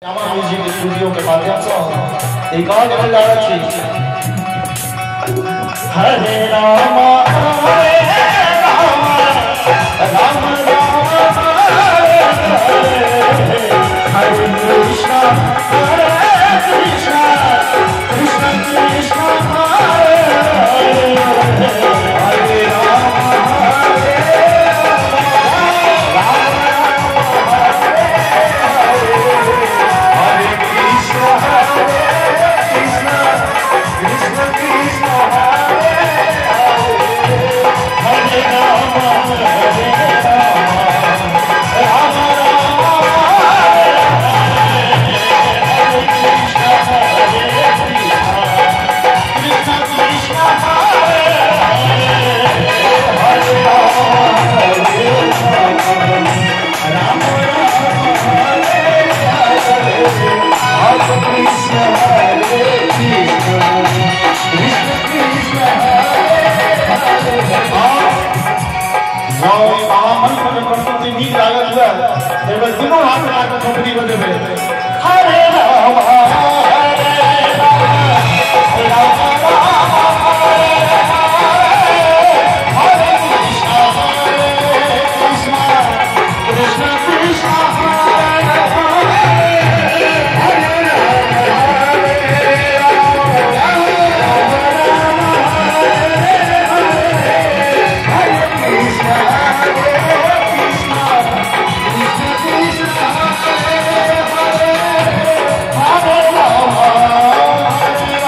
music studio के माध्यम से एक और लेवल ला रखी हरे राम हरे राम राम राम हरे कृष्णा हरे कृष्णा कृष्णा कृष्णा हरे हरे राम तीनों हाथ में आकर कंपनी बजे हुए हरे राम हरे राम राम राम हरे कृष्णा कृष्णा कृष्णा हरे कृष्णा कृष्णा हरे हरे हरे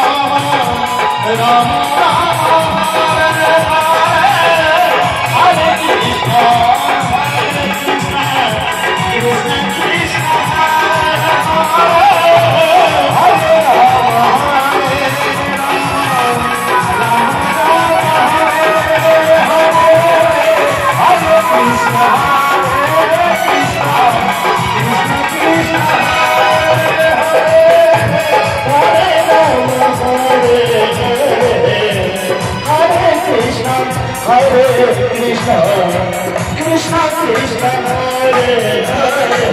राम हरे राम राम राम हरे कृष्णा कृष्णा कृष्णा हरे हरे राम हरे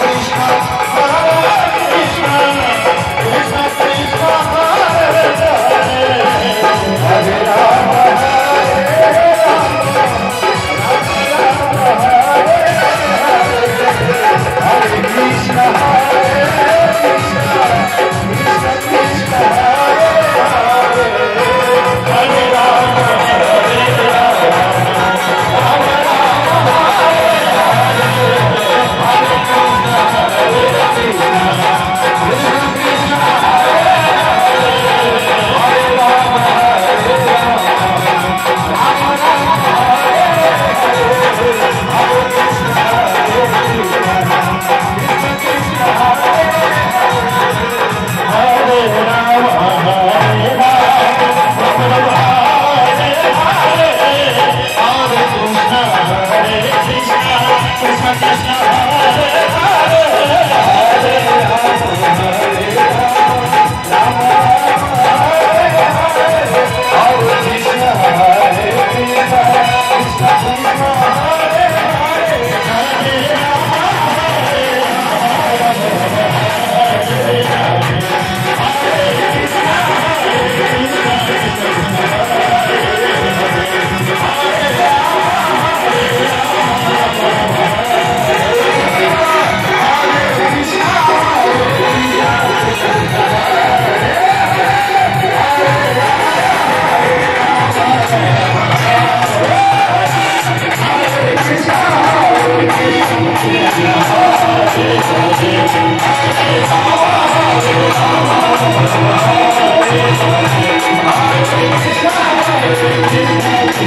कृष्णा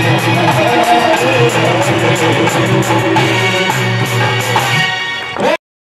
Hare